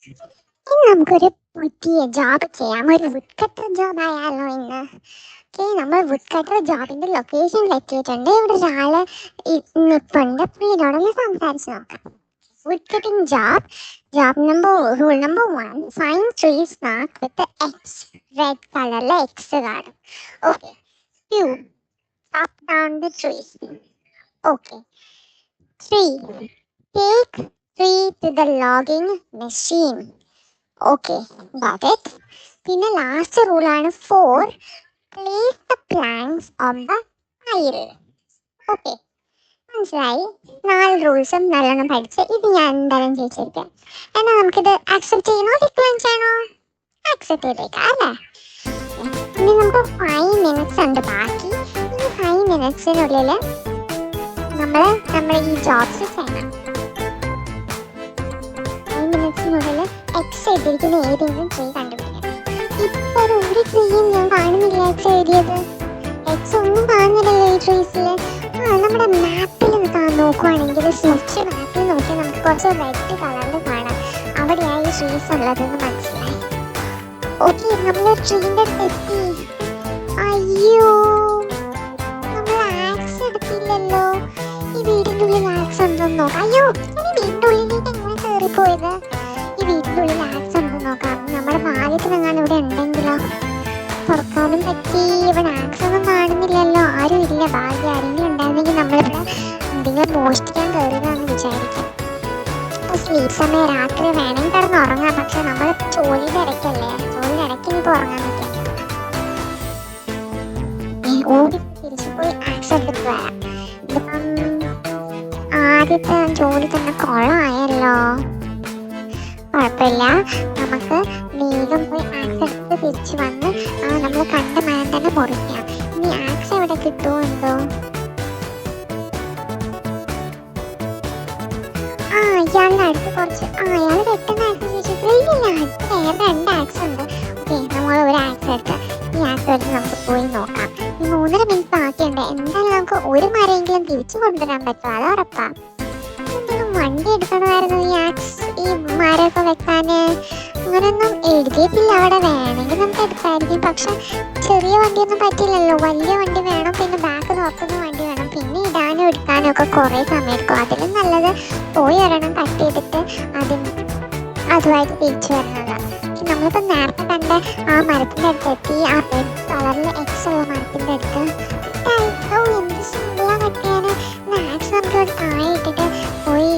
ഇനി നമുക്കൊരു പുതിയ ജോബ് ചെയ്യാം. ഒരു വുഡ് കട്ടർ ജോബ് ആയാലോ ഇന്ന്? ഓക്കെ, നമ്മൾ വുഡ് കട്ടർ ജോബിന്റെ ലൊക്കേഷനിൽ എത്തിയിട്ടുണ്ട്. ഇവിടെ ഒരാള് നിപ്പുണ്ട്. പുള്ളിയോടൊന്ന് സംസാരിച്ച് നോക്കാം. Wood cutting job. Rule number 1, find trees mark with X. Red കളറിലെ എക്സ് കാണും. Okay. 2, chop down the trees. Okay. 3, take tree to the logging machine. Okay, got it. പിന്നെ ലാസ്റ്റ് റൂളാണ് 4, place the planks on the pile. Okay, മനസ്സിലായി? 4 റൂൾസും നല്ലോണം പഠിച്ച് ഇത് ഞാൻ എന്തായാലും ചോദിച്ചിരിക്കാം. എന്നാൽ നമുക്കിത് ആക്സെപ്റ്റ് ചെയ്യണോ ഡിക്ലൈൻ ചെയ്യണോ? ആക്സെപ്റ്റ് ചെയ്തേക്കാം അല്ലേ? ഇനി നമുക്ക് 5 മിനിറ്റ്സ് ഉണ്ട് ബാക്കി. ഈ 5 മിനിറ്റ്സിനുള്ളിൽ നമ്മൾ ഈ ജോബ്സ് ചെയ്യണം. 5 മിനിറ്റ്സിനുള്ളിൽ എക്സ് എഴുതിയിരിക്കുന്ന ഏതെങ്കിലും ട്രീ കണ്ടുപിടിക്കണം. ഇപ്പൊ ഒരു ട്രീയും ഞാൻ കാണുന്നില്ല എക്സ് എഴുതിയത്. എക്സ് ഒന്നും കാണുന്നില്ലല്ലോ ഈ ട്രീസിൽ. നമ്മുടെ മാപ്പിൽ നോക്കുവാണെങ്കിൽ സ്വിച്ച് മാപ്പിൽ നോക്കിയാൽ നമുക്ക് കുറച്ച് റെഡ് കളറിൽ കാണാം. അവിടെയാണ് ഈ ട്രീസ് ഉള്ളതെന്ന് മനസ്സിലായി. ഓക്കെ, നമ്മൾ ട്രീൻ്റെ അടുത്ത് എത്തി. അയ്യോ, നമ്മൾ ആക്സ് എടുത്തില്ലല്ലോ. ഈ വീടിൻ്റെ ഉള്ളിൽ ആക്സ് ഉണ്ടോന്ന് നോക്കാം. അയ്യോ, ഈ വീടിൻ്റെ ഉള്ളിലേക്ക് എങ്ങനെ കയറിപ്പോയത്? ഈ വീടിൻ്റെ ഉള്ളിൽ ആക്സ് ഉണ്ടെന്ന് നോക്കാം. നമ്മുടെ ഭാഗ്യത്തിനെങ്ങാനും ഇവിടെ ഉണ്ടെങ്കിലോ? തുറക്കാനും പറ്റി. ഇവിടെ ആക്സ് ഒന്നും കാണുന്നില്ലല്ലോ. ആരും ഇല്ല. ഭാഗ്യം ആരെങ്കിലും ഉണ്ടായിരുന്നെങ്കിൽ നമ്മളിവിടെ എന്തെങ്കിലും മോഷ്ടിക്കാൻ കയറിയതാണെന്ന് വിചാരിക്കും. സ്ലീപ്പ് സമയം രാത്രി വേണമെങ്കിൽ കിടന്ന് ഉറങ്ങാം. പക്ഷെ നമ്മൾ ജോലിയുടെ ഇടയ്ക്കല്ലേ, ജോലിയുടെ ഇടയ്ക്ക് ഇനിയിപ്പോൾ ഉറങ്ങാൻ പറ്റില്ല. ഓടി തിരിച്ചു പോയി ആക്സ് എടുത്തിട്ട് വരാം. ഇതിപ്പം ആദ്യത്തെ ജോലി തന്നെ കൊള്ളായല്ലോ. കുഴപ്പമില്ല, നമുക്ക് വേഗം പോയി ആക്സ് എടുത്ത് തിരിച്ചു വന്ന് നമ്മൾ കണ്ട മരം തന്നെ മുറിക്കാം. ഇനി ആക്സ് എവിടെ കിട്ടുമോ എന്തോ. ഇയാളുടെ അടുത്ത് കുറച്ച് അയാൾ പെട്ടെന്ന് ആക്സ് ചോദിച്ചിട്ടില്ല. അടുത്ത് വേറെ 2 ആക്സ് ഉണ്ട്. ഓക്കെ, നമ്മൾ ഒരു ആക്സ് എടുത്ത് ഈ ആക്സ് എടുത്ത് നമുക്ക് പോയി നോക്കാം. ഈ 3.5 മിനിറ്റ് ബാക്കിയുണ്ട്. എന്തായാലും നമുക്ക് ഒരു മരമെങ്കിലും തിരിച്ചു കൊണ്ടുവരാൻ പറ്റും, അത് ഉറപ്പാ. എന്തെങ്കിലും വണ്ടി എടുക്കണമായിരുന്നു ഈ മരമൊക്കെ വെക്കാന്. അങ്ങനെയൊന്നും എഴുതിയിട്ടില്ല അവിടെ. വേണമെങ്കിൽ നമുക്ക് എടുക്കായിരിക്കും. പക്ഷെ ചെറിയ വണ്ടിയൊന്നും പറ്റില്ലല്ലോ. വലിയ വണ്ടി വേണം. പിന്നെ ബാക്ക് നോക്കുന്ന വണ്ടി വേണം. പിന്നെ ഇടാനും എടുക്കാനും ഒക്കെ കുറേ സമയം എടുക്കും. അതിലും നല്ലത് പോയി ഒരെണ്ണം കട്ട് ചെയ്തിട്ട് അതുമായിട്ട് തിരിച്ചു വരുന്നതാണ്. നമ്മളിപ്പോൾ നേരത്തെ കണ്ട ആ മരത്തിൻ്റെ അടുത്ത് എത്തി. ആ റെഡ് കളറിൽ എക്സ് ഉള്ള മരത്തിൻ്റെ അടുത്ത് എന്ത് സിമ്പിളാണ് കട്ടിയാൽ. ആക്സ് നമുക്ക് ഇവിടെ താഴെ ഇട്ടിട്ട് പോയി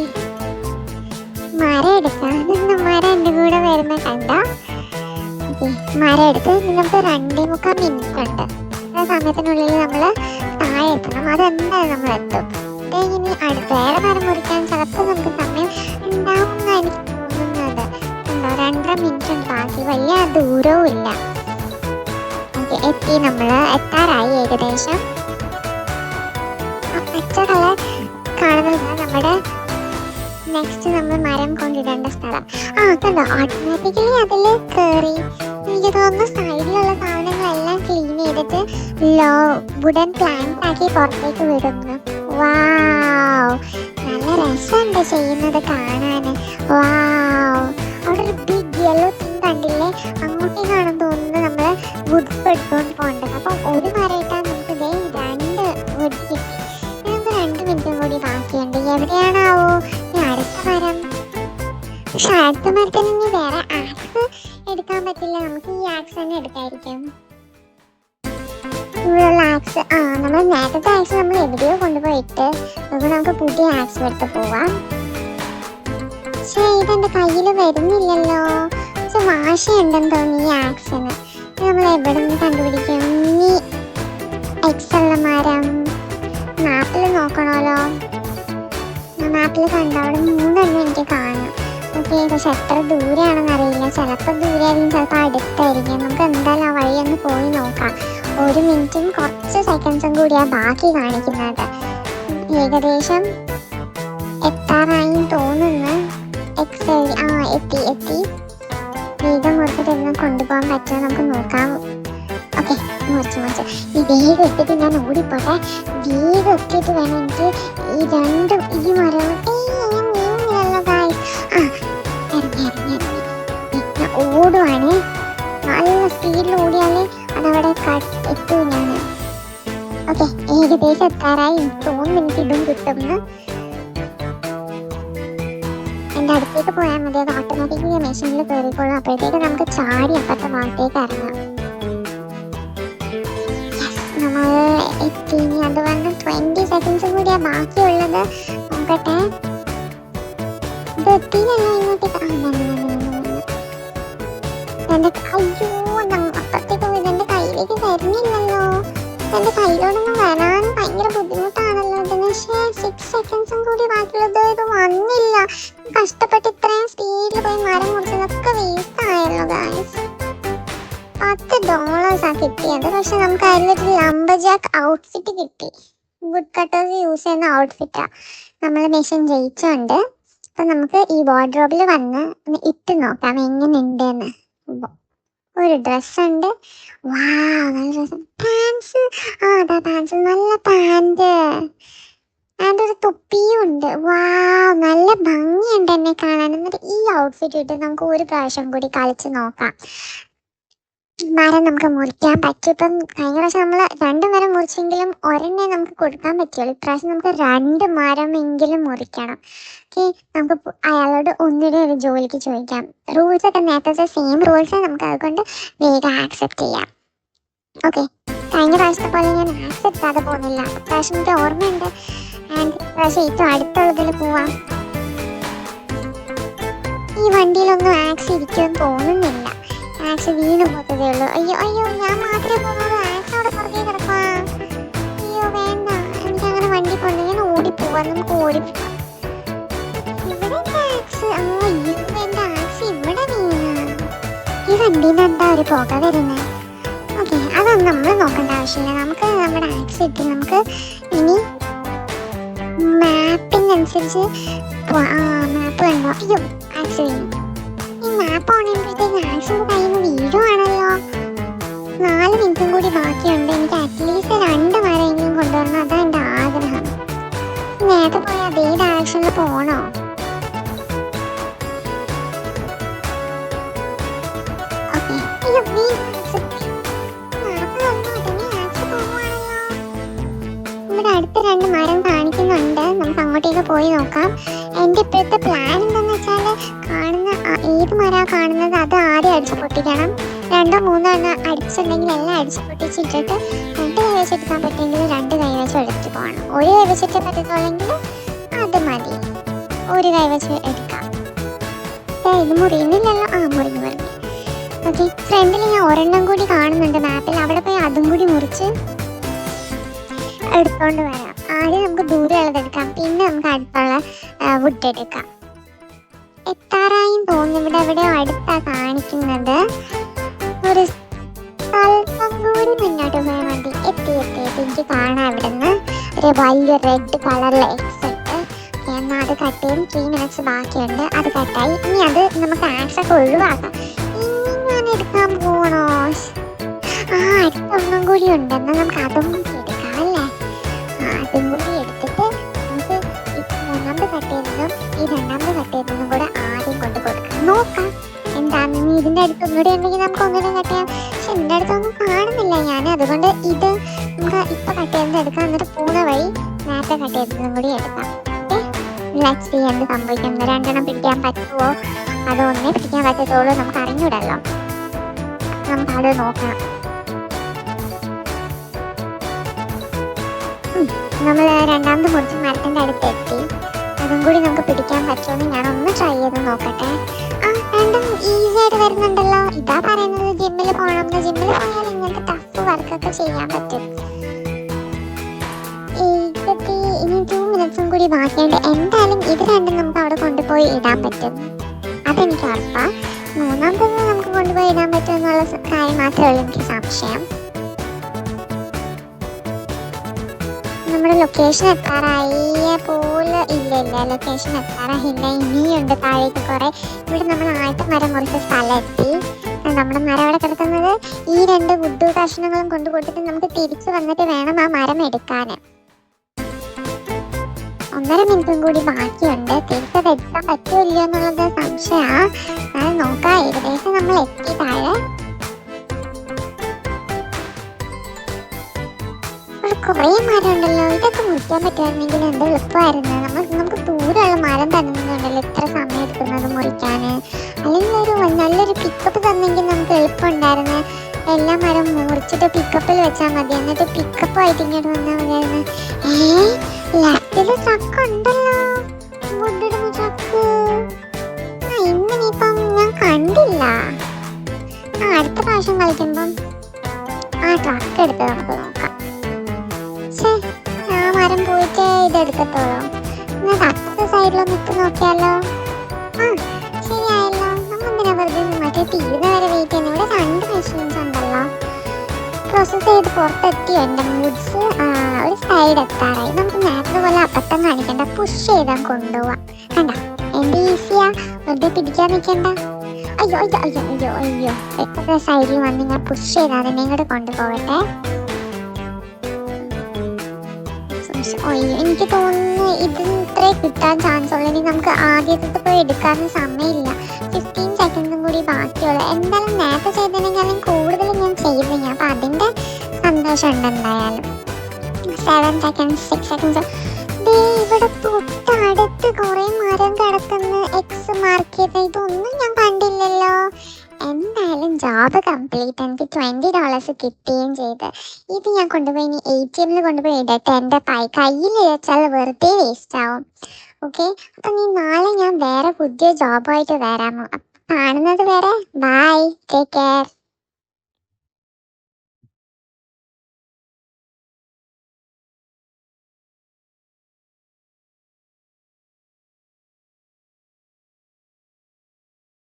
മരം എടുക്കാം. മരം എൻ്റെ കൂടെ വരുന്ന കണ്ട. മരം എടുത്ത് നമുക്ക് 2.25 മിനിറ്റ് ഉണ്ട്. ആ സമയത്തിനുള്ളിൽ നമ്മൾ താഴെ എത്തണം. അതെന്തായാലും നമ്മൾ എത്തും. ഇനി വേറെ മരം മുറിക്കാൻ ചിലപ്പോൾ നമുക്ക് സമയം ഉണ്ടാവുമെന്നാണ് എനിക്ക് തോന്നുന്നത്. ഉണ്ടോ, 2.5 മിനിറ്റ് ഉണ്ട് ബാക്കി. വലിയ ദൂരവും ഇല്ല. ഓക്കെ, എത്തി. നമ്മൾ എത്താറായി ഏകദേശം. ആ പച്ച കളർ കാണുന്നത് നമ്മുടെ നെക്സ്റ്റ് നമ്മൾ മരം കൊണ്ടിടേണ്ട സ്ഥലം. കണ്ടോ, ഓട്ടോമാറ്റിക്കലി അതിൽ കയറി. എനിക്ക് തോന്നുന്നു സൈഡിലുള്ള സാധനങ്ങളെല്ലാം ക്ലീൻ ചെയ്തിട്ട് വുഡൻ പ്ലാന്റ് ആക്കി പുറത്തേക്ക് വിടുന്നു. വാവ്, നല്ല രസമുണ്ട് ചെയ്യുന്നത് കാണാൻ. വാവ്, അവിടെ ഒരു ബിഗ് യെല്ലോ തിങ് കണ്ടില്ലേ? അങ്ങോട്ടേക്കാണെന്ന് തോന്നുന്നു നമ്മൾ വുഡ് എടുത്തുകൊണ്ട് പോകേണ്ടത്. അപ്പം ഒരു മരം ഇട്ടാൽ നമുക്ക് 2 വുഡ് കിട്ടി. നമുക്ക് 2 മിനിറ്റും കൂടി ബാക്കിയുണ്ട്. എവിടെയാണാവോ അടുത്ത മരം? പക്ഷെ അടുത്ത മരത്തിന് ഇനി വേറെ ആക്സ് എടുക്കാൻ പറ്റില്ല. നമുക്ക് ഈ ആക്സ് തന്നെ എടുക്കായിരിക്കും. ഇവിടെയുള്ള ആക്സ് നമ്മൾ നേരത്തെ ആക്സ് നമ്മൾ എവിടെയോ കൊണ്ടുപോയിട്ട് നമുക്ക് പുതിയ ആക്സ് എടുത്ത് പോവാം. പക്ഷേ ഇതെൻ്റെ കയ്യിൽ വരുന്നില്ലല്ലോ. പക്ഷെ വാശിയുണ്ടെന്ന് തോന്നി ഈ ആക്സിന്. നമ്മൾ എവിടെ നിന്ന് കണ്ടുപിടിക്കും? ഈ എക്സ് ഉള്ള മരം മാപ്പിൽ നോക്കണമല്ലോ. മാപ്പിൽ കണ്ട അവിടെ 3 എനിക്ക് കാണാം. ഓക്കെ, പക്ഷെ എത്ര ദൂരെയാണെന്ന് അറിയില്ല. ചിലപ്പോൾ ദൂരെയായിരിക്കും, ചിലപ്പോൾ അടുത്തായിരിക്കും. നമുക്ക് എന്തായാലും ആ വഴി ഒന്ന് പോയി നോക്കാം. 1 മിനിറ്റും കുറച്ച് സെക്കൻഡ്സും കൂടിയാണ് ബാക്കി കാണിക്കുന്നത്. ഏകദേശം എത്താറായി തോന്നുന്നു. എത്തി. വേഗം മുറിച്ചിട്ട് കൊണ്ടുപോകാൻ പറ്റുമോ നമുക്ക് നോക്കാം. ഓക്കെ, മുറിച്ച് ഈ വേഗം എത്തിയിട്ട് ഞാൻ ഓടിപ്പോട്ടെ. വേഗം എത്തിയിട്ട് വേണം എനിക്ക് ഈ മരം ഇറങ്ങി അതിൻ്റെ അടുത്തേക്ക് പോയാൽ മതി. അത് ഓട്ടോമാറ്റിക്കലി മെഷീനിൽ കയറിക്കോളും. അപ്പോഴത്തേക്ക് നമുക്ക് ചാടി അപ്പുറത്തെ ഭാഗത്തേക്ക് ഇറങ്ങാം. നമ്മൾ എത്തി. ഇനി അത് വന്ന് 20 സെക്കൻഡ്സ് കൂടിയാ ബാക്കിയുള്ളത്. നോക്കട്ടെ, ഇത് എത്തിയില്ലല്ലോ ഇങ്ങോട്ടേക്ക്. എന്റെ അയ്യോ, അപ്പുറത്തേക്ക് പോയി. ഇതെന്റെ കയ്യിലേക്ക് വരുന്നില്ലല്ലോ. എന്റെ കയ്യിലോടൊന്നും വരാൻ ഭയങ്കര ബുദ്ധിമുട്ടാണല്ലോ ഇതിന്. 6 സെക്കൻഡ്സും കൂടി ബാക്കിയുള്ളത്. ഇത് വന്നില്ല. കഷ്ടപ്പെട്ട് ഇത്രയും സ്പീഡിൽ പോയി മരം മുറിച്ചതൊക്കെ വേസ്റ്റ് ആയല്ലോ ഗായ്സ്. $10 കിട്ടിയത്. പക്ഷെ നമുക്ക് അതിലൊരു ലംബർജാക്ക് ഔട്ട്ഫിറ്റ് കിട്ടി. വുഡ് കട്ടേഴ്സ് യൂസ് ചെയ്യുന്ന ഔട്ട്ഫിറ്റാ. നമ്മൾ മെഷീൻ ജയിച്ചുണ്ട്. അപ്പൊ നമുക്ക് ഈ വാർഡ്രോബിൽ വന്ന് ഇട്ട് നോക്കാം എങ്ങനെയുണ്ടെന്ന്. ഒരു ഡ്രസ്സുണ്ട്. നല്ല ഡ്രസ്. പാൻസ്, അതാ പാൻസ്. നല്ല പാൻറ് ആൻഡ് ഒരു തൊപ്പിയും ഉണ്ട്. നല്ല ഭംഗിയുണ്ട് എന്നെ കാണാൻ. എന്നിട്ട് ഈ ഔട്ട്ഫിറ്റ് ഇട്ട് നമുക്ക് ഒരു പ്രാവശ്യം കൂടി കളിച്ച് നോക്കാം. മരം നമുക്ക് മുറിക്കാൻ പറ്റും. ഇപ്പം കഴിഞ്ഞ പ്രാവശ്യം നമ്മൾ 2 മരം മുറിച്ചെങ്കിലും ഒരെണ്ണേ നമുക്ക് കൊടുക്കാൻ പറ്റുള്ളൂ. ഇപ്രാവശ്യം നമുക്ക് 2 മരമെങ്കിലും മുറിക്കണം. ഓക്കെ, നമുക്ക് അയാളോട് ഒന്നിടെ ഒരു ജോലിക്ക് ചോദിക്കാം. റൂൾസ് ഒക്കെ നേരത്തെ സെയിം റൂൾസ്. നമുക്ക് അതുകൊണ്ട് വേഗം ആക്സെപ്റ്റ് ചെയ്യാം. ഓക്കെ, കഴിഞ്ഞ പ്രാവശ്യത്തെ പോലെ ഞാൻ ആക്സെപ്റ്റ് ചെയ്യാതെ പോകുന്നില്ല. പ്രാവശ്യം എനിക്ക് ഓർമ്മയുണ്ട്. ആൻഡ് പ്രാവശ്യം ഏറ്റവും അടുത്തുള്ളതിൽ പോവാം. ഈ വണ്ടിയിലൊന്നും ആക്സ് ഇരിക്കുമെന്ന് തോന്നുന്നില്ല. ആക്സ് വീണ് പോത്തതേ ഉള്ളൂ. അയ്യോ, ഞാൻ മാത്രമേ പോകുന്നുള്ളൂ. ആക്സ് അവിടെ പുറകെ കിടക്കുക. അയ്യോ വേണ്ട, എനിക്കങ്ങനെ വണ്ടി പോകണ്ട. ഞാൻ ഓടിപ്പോവാം. നമുക്ക് ഓടിപ്പോവാം. ഇവിടെ ആക്സ്. എന്റെ ആക്സ് ഇവിടെ വീണ. ഈ വണ്ടിയിൽ നിന്ന് എന്താ ഒരു പുക വരുന്നത്? ഓക്കെ, അതൊന്നും നമ്മൾ നോക്കേണ്ട ആവശ്യമില്ല. നമുക്ക് നമ്മുടെ ആക്സ് കിട്ടി. നമുക്ക് ഇനി മാപ്പിനനുസരിച്ച് മാപ്പ് കണ്ടോ? അയ്യോ, ആക്സ് വീണു. ഈ മാപ്പ് ഓൺ ചെയ്യുമ്പോഴത്തേക്ക് ആക്സിന്റെ കയ്യിൽ നിന്ന് വീഴുവാണല്ലോ. 4 മിനിറ്റും കൂടി ബാക്കിയുണ്ട്. എനിക്ക് അറ്റ്ലീസ്റ്റ് 2 മരമെങ്കിലും കൊണ്ടുവരണം. അതാ എൻ്റെ ആഗ്രഹം. നേരത്തെ പോയി അതേ ഡയറക്ഷനിൽ പോണോ? ഓക്കെ, ഇവിടെ അടുത്ത് 2 മരം കാണിക്കുന്നുണ്ട്. നമുക്ക് അങ്ങോട്ടേക്ക് പോയി നോക്കാം. എൻ്റെ ഇപ്പോഴത്തെ പ്ലാൻ എന്താണെന്ന് വെച്ചാൽ, കാണുന്ന ഏത് മരമാണ് കാണുന്നത് അത് ആദ്യം അടിച്ച് പൊട്ടിക്കണം. 2 3 എണ്ണം അടിച്ചിട്ടുണ്ടെങ്കിൽ എല്ലാം അടിച്ച് പൊട്ടിച്ചിട്ടിട്ട് 2 കൈ വെച്ചെടുക്കാൻ പറ്റുമെങ്കിൽ 2 കൈ വെച്ച് എടുത്തിട്ട് പോകണം. 1 കൈ വെച്ചിട്ട് പറ്റത്തുള്ളെങ്കിൽ അത് മതി, 1 കൈ വെച്ച് എടുക്കാം. ഇത് മുറിയുന്നില്ലല്ലോ. മുറിഞ്ഞു. ഓക്കെ, ഫ്രണ്ടിൽ ഞാൻ ഒരെണ്ണം കൂടി കാണുന്നുണ്ട് മാപ്പിൽ. അവിടെ പോയി അതും കൂടി മുറിച്ച് എടുത്തോണ്ട് വരാം. ആദ്യം നമുക്ക് ദൂരെയുള്ളത് എടുക്കാം, പിന്നെ നമുക്ക് അടുത്തുള്ള വുഡ് എടുക്കാം. എത്താറായും തോന്നുന്നു. ഇവിടെ എവിടെയോ അടുത്താ കാണിക്കുന്നത്. ഒരു സ്വല്പം കൂടി മുന്നോട്ട് പോയാൽ മതി. എത്തി. എനിക്ക് കാണാം ഇവിടെ നിന്ന് ഒരു വലിയ റെഡ് കളറിലെ എക്സ് ഉണ്ട്. എന്നാൽ അത് കട്ട് ചെയ്യും. 3 മിനിറ്റ്സ് ബാക്കിയുണ്ട്. അത് കട്ടായി. ഇനി അത് നമുക്ക് ആക്സൊക്കെ ഒഴിവാക്കാം. ഇനി ഞാൻ എടുക്കാൻ പോകണോ? അടുത്തൊന്നും കൂടി ഉണ്ട്. എന്നാൽ നമുക്ക് അതും എടുക്കാം അല്ലേ? അതും കൂടി എടുത്തിട്ട് നമുക്ക് മൂന്നാമത് കട്ട് ചെയ്യുന്നതും ഈ രണ്ടാമത് കട്ട് ചെയ്യുന്നതും കൂടെ ആദ്യം കൊണ്ട് കൊടുക്കാം. നോക്കാം എന്താന്ന്. ഇനി ഇതിൻ്റെ അടുത്ത് ഒന്നുകൂടി ഉണ്ടെങ്കിൽ നമുക്ക് ഒന്നുകൂടെ കട്ട് ചെയ്യാം. പക്ഷെ എൻ്റെ അടുത്തൊന്നും കാണുന്നില്ല ഞാൻ. അതുകൊണ്ട് ഇത് നമുക്ക് ഇപ്പം കട്ട് ചെയ്യുന്നത് എടുക്കാം. എന്നിട്ട് പൂണ വഴി നേരത്തെ കട്ട് ചെയ്യുന്നതും കൂടി എടുക്കാം. ഓക്കെ, ലെറ്റ്സ് സീ എന്ത് സംഭവിക്കുന്നത്. 2 എണ്ണം പിടിക്കാൻ പറ്റുമോ അതോ ഒന്നേ പിടിക്കാൻ പറ്റത്തുള്ളൂ? നമുക്ക് അറിഞ്ഞൂടല്ലോ. നമുക്കത് നോക്കാം. നമ്മൾ രണ്ടാമത് മുറിച്ച് മരത്തിൻ്റെ അടുത്ത് എത്തി. അതും കൂടി നമുക്ക് പിടിക്കാൻ പറ്റുമെന്ന് ഞാൻ ഒന്ന് ട്രൈ ചെയ്ത് നോക്കട്ടെ. രണ്ടും ഈസി ആയിട്ട് വരുന്നുണ്ടല്ലോ. ഇതാ പറയുന്നത് ജിമ്മിൽ പോകണം. ജിമ്മിൽ പോയാൽ ഇങ്ങനത്തെ ടഫ് വർക്കൊക്കെ ചെയ്യാൻ പറ്റും. ഇനി 2 മിനിറ്റ്സും കൂടി ബാക്കിയുണ്ട്. എന്തായാലും ഇത് രണ്ടും നമുക്ക് അവിടെ കൊണ്ടുപോയി ഇടാൻ പറ്റും. അതെനിക്ക് ഉറപ്പാണ്. മൂന്നാമത്തെ നമുക്ക് കൊണ്ടുപോയി ഇടാൻ പറ്റും എന്നുള്ള കാര്യം മാത്രമേ ഉള്ളൂ എനിക്ക് സംശയം. നമ്മുടെ ലൊക്കേഷൻ എത്താറായ പോലെ ഇല്ല. ലൊക്കേഷൻ എത്താറായില്ല. ഇനിയുണ്ട് താഴേക്ക് കുറെ. ഇവിടെ നമ്മൾ ആദ്യത്തെ മരം മുറിച്ച സ്ഥലം എത്തി. നമ്മുടെ മരം അവിടെ കിടക്കുന്നത്. ഈ 2 വുഡ് കഷ്ണങ്ങളും കൊണ്ട് കൊടുത്തിട്ട് നമുക്ക് തിരിച്ചു വന്നിട്ട് വേണം ആ മരം എടുക്കാൻ. 1.5 മിനിറ്റും കൂടി ബാക്കിയുണ്ട്. തിരിച്ചത് എത്താൻ പറ്റുമല്ലോ എന്നുള്ളത് സംശയമാണ്. അത് നോക്കാം. ഏകദേശം നമ്മൾ എത്തി താഴെ. കുറേ മരം ഉണ്ടല്ലോ, ഇതൊക്കെ മുറിക്കാൻ പറ്റുമായിരുന്നെങ്കിൽ എന്ത് എളുപ്പമായിരുന്നു. നമുക്ക് ദൂരമുള്ള മരം തന്നുണ്ടല്ലോ ഇത്ര സമയം എടുക്കുന്നത് മുറിക്കാൻ. അല്ലെങ്കിൽ നല്ലൊരു പിക്കപ്പ് തന്നെങ്കിൽ നമുക്ക് എളുപ്പമുണ്ടായിരുന്നു. എല്ലാ മരം മുറിച്ചിട്ട് പിക്കപ്പിൽ വെച്ചാൽ മതി, എന്നിട്ട് പിക്കപ്പായിട്ട് ഇങ്ങോട്ട് വന്നാൽ മതിയായിരുന്നു. ലെഫ്റ്റില് ട്രക്ക് ഉണ്ടല്ലോ, വുഡിടുന്ന ട്രക്ക്. ഇന്നിപ്പം ഞാൻ കണ്ടില്ല. അടുത്ത പ്രാവശ്യം കളിക്കുമ്പം ആ ട്രക്ക് എടുത്ത് നമുക്ക് നോക്കാം. ആ മരം പോയിട്ട് ഇതെടുക്കത്തോളൂ. എന്നാൽ അപ്പുറത്തെ സൈഡിലൊന്ന് ഇട്ട് നോക്കിയാലോ? ആ ശരിയായല്ലോ. നമ്മളെന്തിനാ വെറുതെ മറ്റേ തീരുന്ന വരെ വെയിറ്റ് ചെയ്യുന്നത്? ഇവിടെ 2 മെഷീൻസ് ഉണ്ടല്ലോ. പ്രോസസ് ചെയ്ത് പുറത്തെത്തിയോ എൻ്റെ മൂഡ്സ്? ഒരു സൈഡ് എത്താറായി. നമുക്ക് നേരത്തെ പോലെ അബദ്ധം കാണിക്കണ്ട, പുഷ് ചെയ്താൽ കൊണ്ടുപോവാം. കണ്ട എന്ത് ഈസിയാ, വെറുതെ പിടിക്കാൻ നിൽക്കണ്ട. അയ്യോ അയ്യോ അയ്യോ അയ്യോ അയ്യോ, എത്ര സൈഡിൽ വന്ന് ഞാൻ പുഷ് ചെയ്താൽ അതിനെ ഇങ്ങോട്ട് കൊണ്ടുപോകട്ടെ. അയ്യോ, എനിക്ക് തോന്നുന്നു ഇതിന് ഇത്രേ കിട്ടാൻ ചാൻസ് ഉള്ളൂ. ഇനി നമുക്ക് ആദ്യത്തെ പോയി എടുക്കാനും സമയമില്ല. 15 സെക്കൻഡും കൂടി ബാക്കിയുള്ളൂ. എന്തായാലും നേരത്തെ ചെയ്തതിനേക്കാളും കൂടുതൽ ഞാൻ ചെയ്യുന്നില്ല, അപ്പം അതിൻ്റെ സന്തോഷം ഉണ്ട്. എന്തായാലും 7 സെക്കൻഡ് 6 സെക്കൻഡ്സ്. ഇവിടെ തൊട്ടടുത്ത് കുറെ മരം കിടക്കുന്ന എക്സ് മാർക്ക് ചെയ്ത ഇതൊന്നും ഞാൻ കണ്ടില്ലല്ലോ. എന്തായാലും ജോബ് കംപ്ലീറ്റ്. എനിക്ക് $20 കിട്ടുകയും ചെയ്ത്. ഇത് ഞാൻ കൊണ്ടുപോയി ഇനി ATM കൊണ്ടുപോയി ഇടട്ടെ. എൻ്റെ കയ്യിൽ വെച്ചാൽ വെറുതെ വേസ്റ്റ് ആവും. ഓക്കെ, അപ്പം നീ നാളെ ഞാൻ വേറെ പുതിയ ജോബായിട്ട് വരാമോ? കാണുന്നത് വരെ ബൈ, ടേക്ക് കെയർ.